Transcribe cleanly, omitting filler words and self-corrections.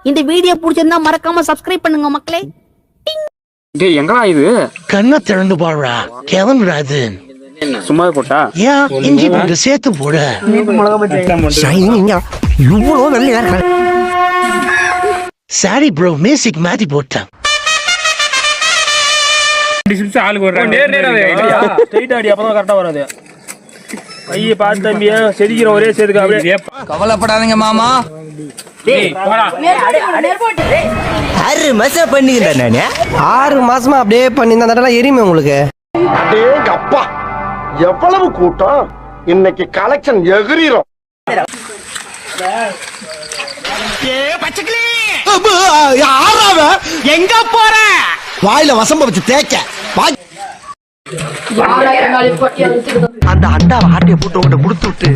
இந்த வீடியோ பிடிச்சிருந்தா மறக்காம சப்ஸ்கிரைப் பண்ணுங்க மக்களே. டேய் எங்கடா இது? கண்ணை திறந்து பாடுறா, கிளம்புறாது. சும்மா போட்டா ஏன் இஞ்சி பூண்டு சேர்த்து போட. இவ்வளோ வெள்ளையா இருக்க. சாரி ப்ரோ, மியூசிக் மாத்தி போட்டேன். ஆளுக்கு ஒரு ஸ்ட்ரைட் அடி, அப்பதான் கரெக்டா வராது. ஐய பாத்து தம்பிய செடிக்கிற ஒரே சேர்த்துக்க அப்படியே. கவலைப்படாதீங்க மாமா. 6 மாசம் பண்ணிக்கிறேன் நானு. 6 மாசமா அப்படியே பண்ணிருந்தா அதெல்லாம் எரியுமே உங்களுக்கு. அப்பா எவ்வளவு கூட்டம் இன்னைக்கு, கலெக்ஷன் எகிரிரும். எங்க போற? வாயில வசம்ப வச்சு தேய்க்க. அந்த அண்டாவை ஆட்டிய போட்டு உங்கள்கிட்ட கொடுத்து விட்டு